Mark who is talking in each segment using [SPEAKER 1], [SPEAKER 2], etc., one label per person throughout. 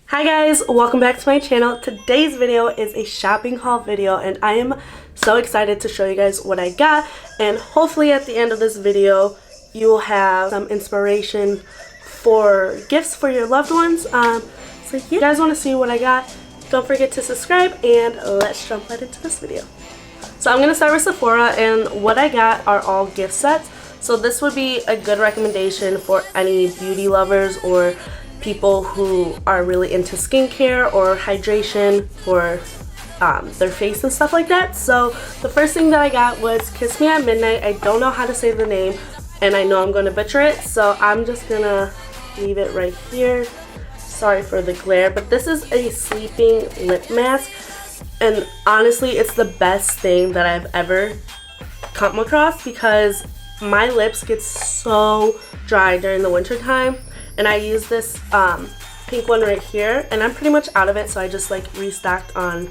[SPEAKER 1] Hi guys, welcome back to my channel. Today's video is a shopping haul video and I am so excited to show you guys what I got, and hopefully at the end of this video you will have some inspiration for gifts for your loved ones. So if you guys want to see what I got, don't forget to subscribe and let's jump right into this video. So I'm going to start with Sephora, and what I got are all gift sets. So this would be a good recommendation for any beauty lovers or people who are really into skincare or hydration for their face and stuff like that. So the first thing that I got was Kiss Me at Midnight. I don't know how to say the name and I know I'm going to butcher it, so I'm just going to leave it right here. Sorry for the glare, but this is a sleeping lip mask, and honestly it's the best thing that I've ever come across because my lips get so dry during the winter time, and I use this pink one right here and I'm pretty much out of it, so I just like restocked on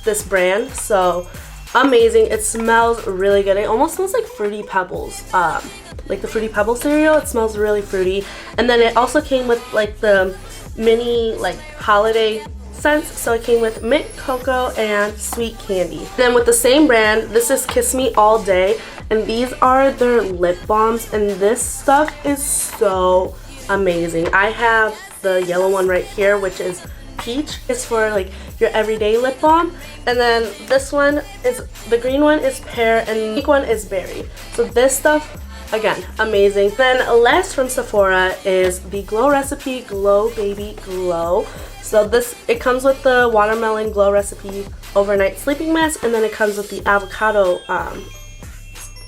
[SPEAKER 1] this brand. So amazing. It smells really good. It almost smells like Fruity Pebbles, like the Fruity Pebbles cereal. It smells really fruity, and then it also came with like the mini like holiday scents. So it came with mint cocoa and sweet candy. Then with the same brand, this is Kiss Me All Day, and these are their lip balms, and this stuff is so amazing. I have the yellow one right here, which is peach. It's for like your everyday lip balm, and then this one is, the green one is pear and the pink one is berry. So this stuff, again, amazing. Then last from Sephora is the Glow Recipe Glow Baby Glow. So this, it comes with the watermelon Glow Recipe overnight sleeping mask, and then it comes with the avocado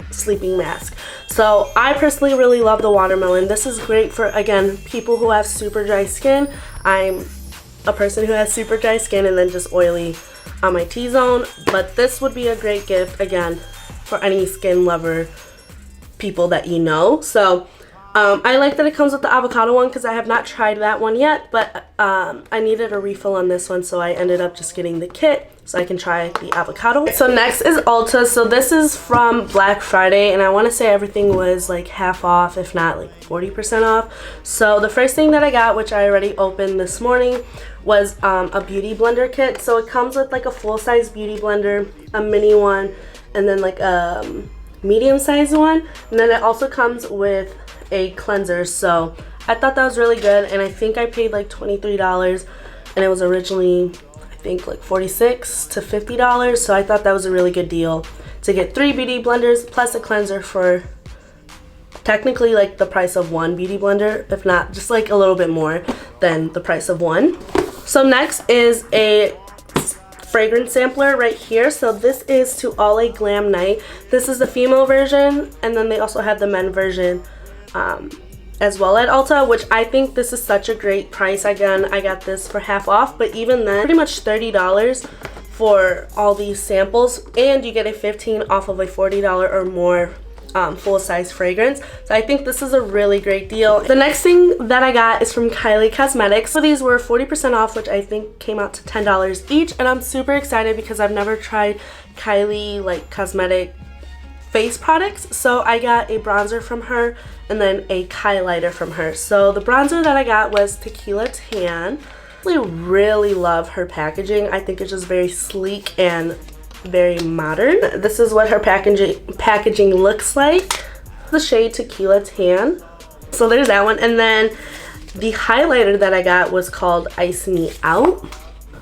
[SPEAKER 1] sleeping mask. So I personally really love the watermelon. This is great for, again, people who have super dry skin. I'm a person who has super dry skin and then just oily on my T-zone, but this would be a great gift, again, for any skin lover people that you know. So I like that it comes with the avocado one because I have not tried that one yet, but I needed a refill on this one, so I ended up just getting the kit so I can try the avocado. So next is Ulta. So this is from Black Friday, and I want to say everything was like half off, if not like 40% off. So the first thing that I got, which I already opened this morning, was a beauty blender kit. So it comes with like a full-size beauty blender, a mini one, and then like a medium-sized one, and then it also comes with a cleanser. So I thought that was really good, and I think I paid like $23, and it was originally I think like $46 to $50, so I thought that was a really good deal to get 3 beauty blenders plus a cleanser for technically like the price of one beauty blender, if not just like a little bit more than the price of one. So next is a fragrance sampler right here. So this is To All a Glam Night. This is the female version, and then they also have the men version as well at Ulta, which I think this is such a great price. Again, I got this for half off, but even then, pretty much $30 for all these samples, and you get a 15 off of a $40 or more full-size fragrance. So I think this is a really great deal. The next thing that I got is from Kylie Cosmetics. So these were 40% off, which I think came out to $10 each, and I'm super excited because I've never tried Kylie like cosmetic face products. So I got a bronzer from her and then a highlighter from her. So the bronzer that I got was Tequila Tan. I really love her packaging. I think it's just very sleek and very modern. This is what her packaging looks like. The shade Tequila Tan. So there's that one. And then the highlighter that I got was called Ice Me Out,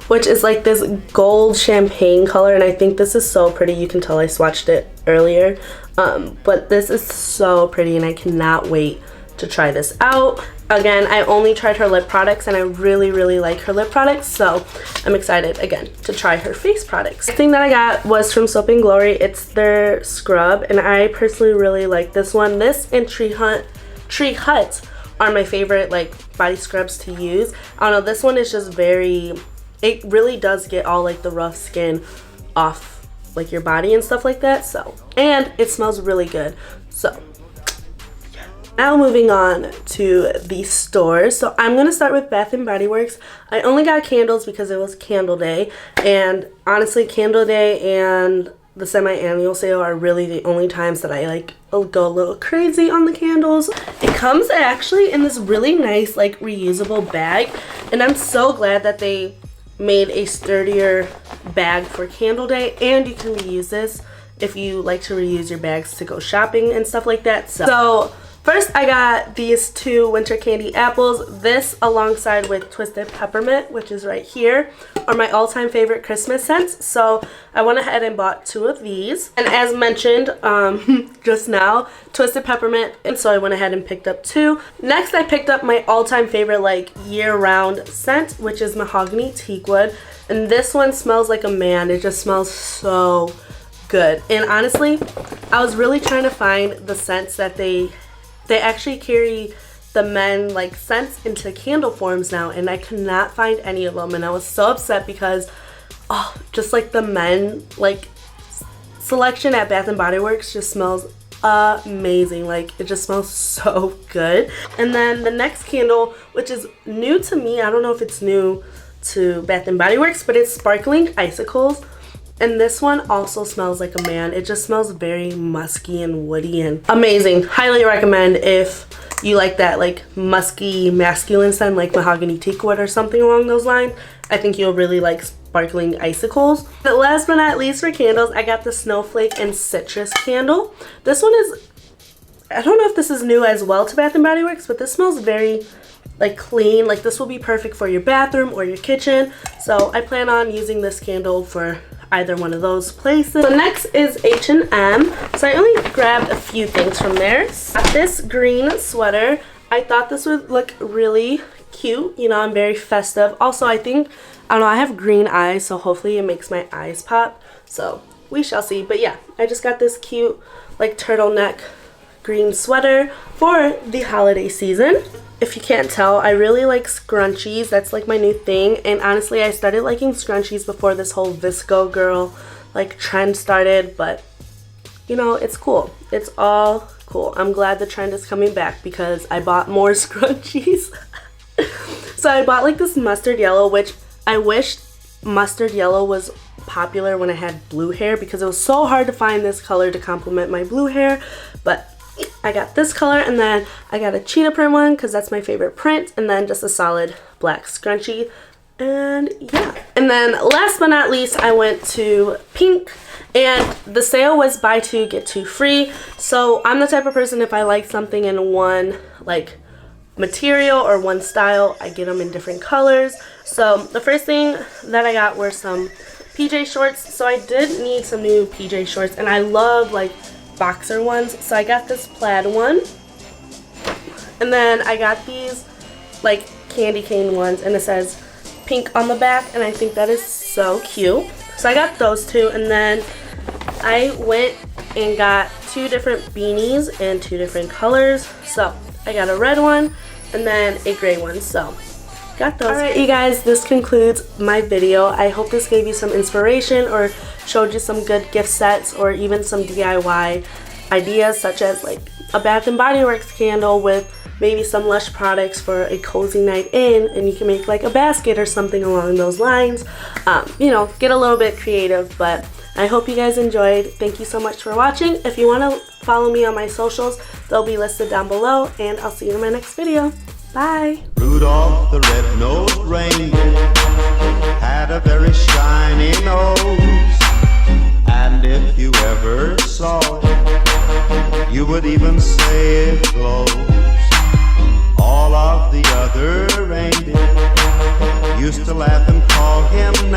[SPEAKER 1] which is like this gold champagne color, and I think this is so pretty. You can tell I swatched it earlier, but this is so pretty and I cannot wait to try this out. Again, I only tried her lip products and I really like her lip products, so I'm excited again to try her face products. The thing that I got was from Soap and Glory. It's their scrub, and I personally really like this one. This and Tree Hut are my favorite like body scrubs to use. I don't know, this one is just very, it really does get all like the rough skin off like your body and stuff like that. So, and it smells really good. So now moving on to the stores. So I'm gonna start with Bath and Body Works. I only got candles because it was candle day, and honestly Candle Day and the semi-annual sale are really the only times that I like go a little crazy on the candles. It comes actually in this really nice like reusable bag, and I'm so glad that they made a sturdier bag for candle day, and you can reuse this if you like to reuse your bags to go shopping and stuff like that. So first I got these two winter candy apples. This alongside with Twisted Peppermint, which is right here, are my all-time favorite Christmas scents. So I went ahead and bought two of these. And as mentioned just now, Twisted Peppermint, and so I went ahead and picked up two. Next I picked up my all-time favorite like year-round scent, which is Mahogany Teakwood. And this one smells like a man. It just smells so good. And honestly, I was really trying to find the scents that they actually carry the men like scents into candle forms now, and I could not find any of them, and I was so upset because just like the men like selection at Bath and Body Works just smells amazing. Like it just smells so good. And then the next candle, which is new to me, I don't know if it's new to Bath and Body Works, but it's Sparkling Icicles. And this one also smells like a man. It just smells very musky and woody and amazing. Highly recommend if you like that like musky masculine scent like Mahogany Teakwood or something along those lines. I think you'll really like Sparkling Icicles. But last but not least for candles, I got the Snowflake and Citrus candle. This one is, I don't know if this is new as well to Bath and Body Works, but this smells very like clean. Like this will be perfect for your bathroom or your kitchen. So I plan on using this candle for either one of those places. So next is H&M. So I only grabbed a few things from there. Got this green sweater. I thought this would look really cute. You know, I'm very festive. Also, I don't know, I have green eyes, so hopefully it makes my eyes pop. So we shall see. But yeah, I just got this cute like turtleneck green sweater for the holiday season. If you can't tell, I really like scrunchies. That's like my new thing. And honestly, I started liking scrunchies before this whole Visco girl like trend started. But you know, it's cool. It's all cool. I'm glad the trend is coming back because I bought more scrunchies. So I bought like this mustard yellow, which I wish mustard yellow was popular when I had blue hair because it was so hard to find this color to complement my blue hair. But I got this color, and then I got a cheetah print one because that's my favorite print, and then just a solid black scrunchie. And yeah, and then last but not least, I went to Pink, and the sale was buy two get two free. So I'm the type of person, if I like something in one like material or one style, I get them in different colors. So the first thing that I got were some PJ shorts. So I did need some new PJ shorts, and I love like boxer ones. So I got this plaid one, and then I got these like candy cane ones, and it says Pink on the back, and I think that is so cute. So I got those two, and then I went and got two different beanies in two different colors. So I got a red one and then a gray one. So got those. Alright you guys, this concludes my video. I hope this gave you some inspiration or showed you some good gift sets or even some DIY ideas, such as like a Bath and Body Works candle with maybe some Lush products for a cozy night in, and you can make like a basket or something along those lines. You know, get a little bit creative, but I hope you guys enjoyed. Thank you so much for watching. If you want to follow me on my socials, they'll be listed down below, and I'll see you in my next video. Bye!
[SPEAKER 2] Rudolph the red-nosed reindeer had a very shiny nose, and if you ever saw it, you would even say it glows. All of the other reindeer used to laugh and call him